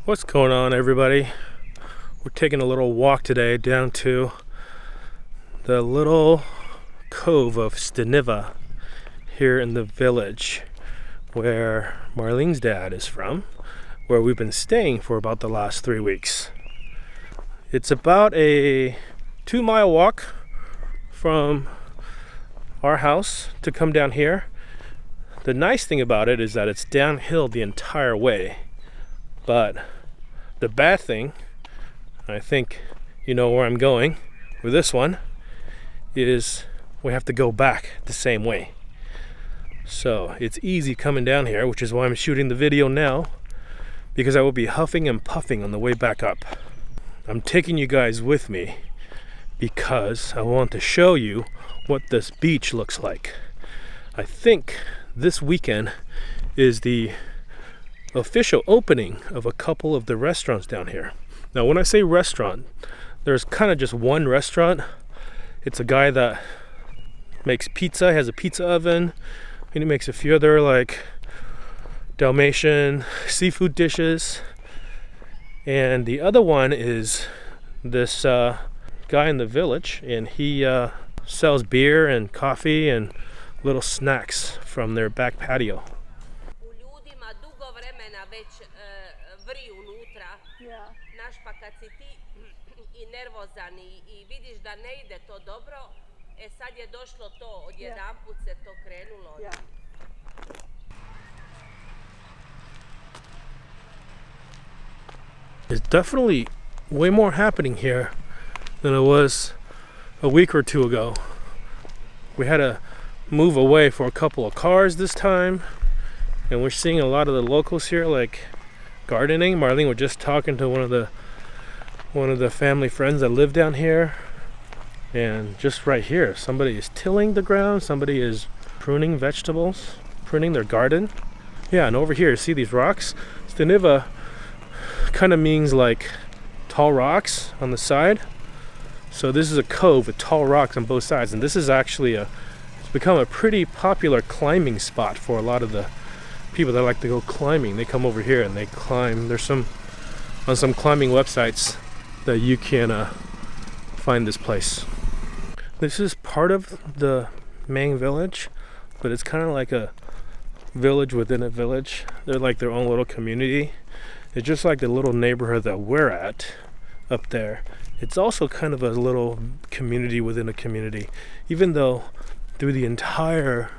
What's going on, everybody? We're taking a little walk today down to the little cove of Steniva here in the village where Marlene's dad is from, where we've been staying for about the last 3 weeks. It's about a 2-mile walk from our house to come down here. The nice thing about it is that it's downhill the entire way, but the bad thing, I think you know where I'm going with this one, is we have to go back the same way. So it's easy coming down here, which is why I'm shooting the video now, because I will be huffing and puffing on the way back up. I'm taking you guys with me because I want to show you what this beach looks like. I think this weekend is the official opening of a couple of the restaurants down here. Now, when I say restaurant, there's kind of just one restaurant. It's a guy that makes pizza, has a pizza oven, and he makes a few other like Dalmatian seafood dishes. And the other one is this guy in the village, and he sells beer and coffee and little snacks from their back patio. There's definitely way more happening here than it was a week or two ago. We had to move away for a couple of cars this time, and we're seeing a lot of the locals here like gardening. Marlene was just talking to one of the family friends that live down here, and just right here somebody is tilling the ground, somebody is pruning vegetables, pruning their garden. Yeah, and over here see these rocks. Steniva kind of means like tall rocks on the side, so this is a cove with tall rocks on both sides, and this is actually it's become a pretty popular climbing spot for a lot of the people that like to go climbing. They come over here and they climb. There's on some climbing websites that you can find this place. This is part of the main village, but it's kind of like a village within a village. They're like their own little community. It's just like the little neighborhood that we're at up there. It's also kind of a little community within a community, even though through the entire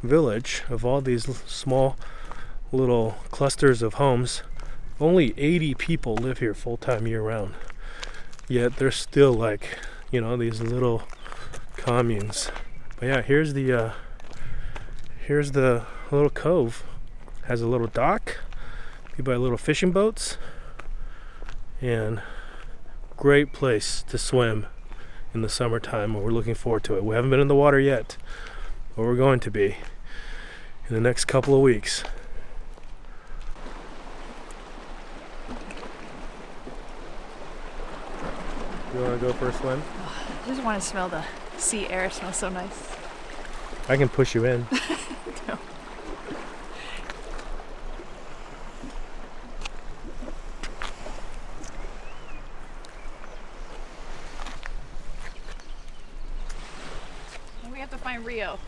village of all these small little clusters of homes, only 80 people live here full-time year-round. Yet there's still like, these little communes. But yeah, here's the little cove. Has a little dock. You buy little fishing boats, and great place to swim in the summertime, and we're looking forward to it. We haven't been in the water yet, but we're going to be in the next couple of weeks. You want to go for a swim? I just want to smell the sea air. It smells so nice. I can push you in. No. We have to find Rio.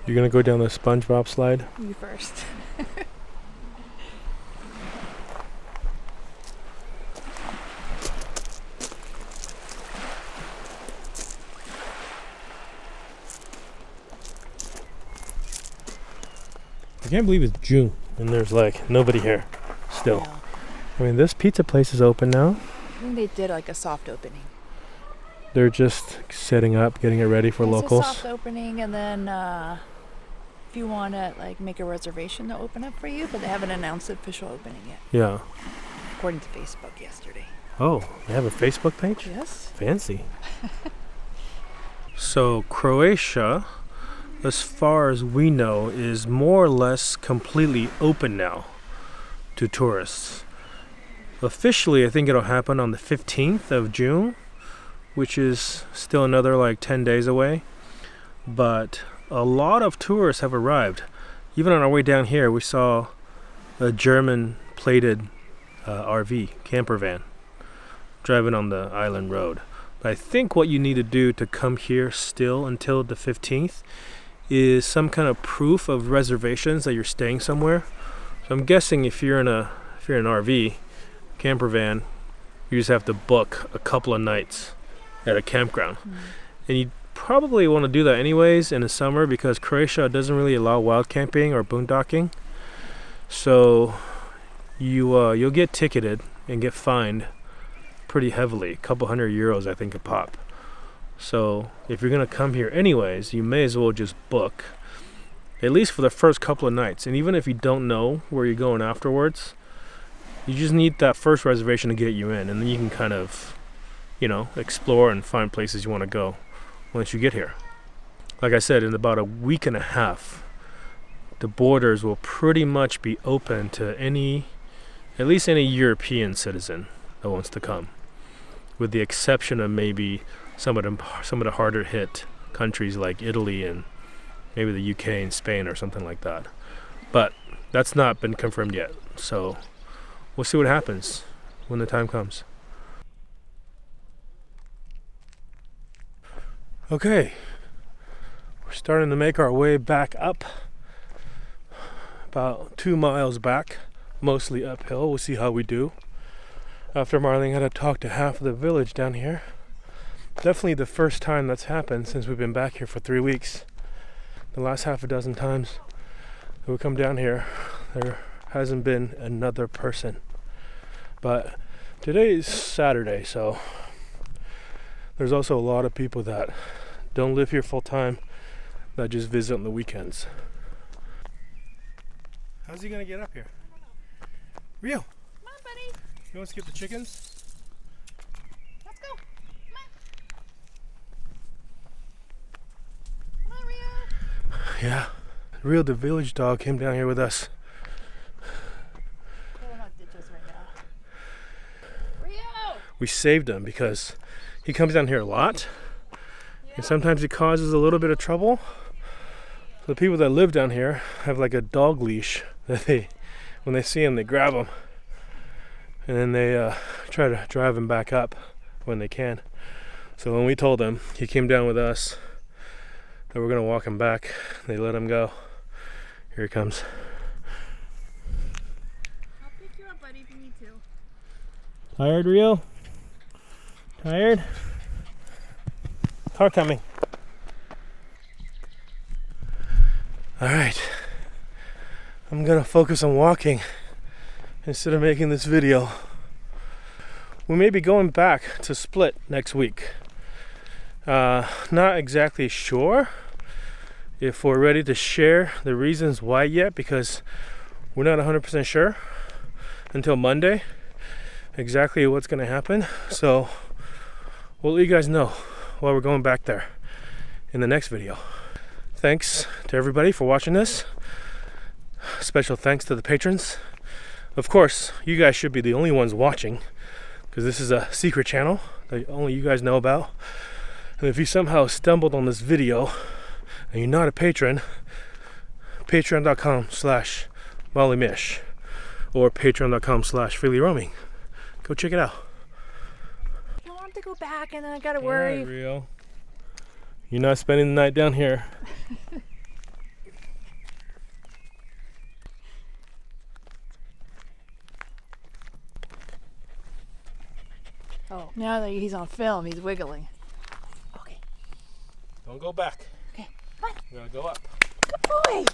You're gonna go down the SpongeBob slide? You first. I can't believe it's June and there's like nobody here still. Yeah. I mean, this pizza place is open now. I think they did like a soft opening. They're just setting up, getting it ready for locals. It's a soft opening, and then if you want to like make a reservation, they'll open up for you, but they haven't announced the official opening yet. Yeah. According to Facebook yesterday. Oh, they have a Facebook page? Yes. Fancy. So Croatia as far as we know, is more or less completely open now to tourists. Officially, I think it'll happen on the 15th of June, which is still another like 10 days away. But a lot of tourists have arrived. Even on our way down here, we saw a German plated RV, camper van, driving on the island road. But I think what you need to do to come here still until the 15th is some kind of proof of reservations that you're staying somewhere. So I'm guessing if you're in an RV, camper van, you just have to book a couple of nights at a campground. And you probably want to do that anyways in the summer because Croatia doesn't really allow wild camping or boondocking. So you'll get ticketed and get fined pretty heavily, a couple €100 I think a pop. So if you're gonna come here anyways, you may as well just book, at least for the first couple of nights. And even if you don't know where you're going afterwards, you just need that first reservation to get you in, and then you can kind of, explore and find places you want to go once you get here. Like I said, in about a week and a half, the borders will pretty much be open to at least any European citizen that wants to come, with the exception of maybe some of the harder hit countries like Italy and maybe the UK and Spain or something like that. But that's not been confirmed yet, so we'll see what happens when the time comes. Okay, we're starting to make our way back up, about 2 miles back, mostly uphill. We'll see how we do. After Marlene had to talk to half of the village down here. Definitely the first time that's happened since we've been back here for 3 weeks. The last half a dozen times that we come down here, there hasn't been another person. But today is Saturday, so there's also a lot of people that don't live here full time, that just visit on the weekends. How's he gonna get up here? Rio! Come on, buddy. You want to skip the chickens? Let's go. Come on, Rio. Yeah. Rio, the village dog, came down here with us. They're not ditches right now. Rio! We saved him because he comes down here a lot, and sometimes he causes a little bit of trouble. So the people that live down here have like a dog leash that when they see him, they grab him, and then they try to drive him back up when they can. So when we told him, he came down with us, that we're gonna walk him back, they let him go. Here he comes. I'll pick you up, buddy, if you need to. Tired, Rio? Tired? Car coming. Alright. I'm gonna focus on walking instead of making this video. We may be going back to Split next week. Not exactly sure if we're ready to share the reasons why yet, because we're not 100% sure until Monday exactly what's going to happen. So we'll let you guys know while we're going back there in the next video. Thanks to everybody for watching this. Special thanks to the patrons. Of course, you guys should be the only ones watching, because this is a secret channel that only you guys know about. And if you somehow stumbled on this video and you're not a patron, patreon.com/MollyMish or patreon.com/freelyroaming. Go check it out. I don't want to go back and then I gotta worry. Right, Rio. You're not spending the night down here. Oh, now that he's on film, he's wiggling. Okay. Don't go back. Okay, come on. We're gonna go up. Good boy.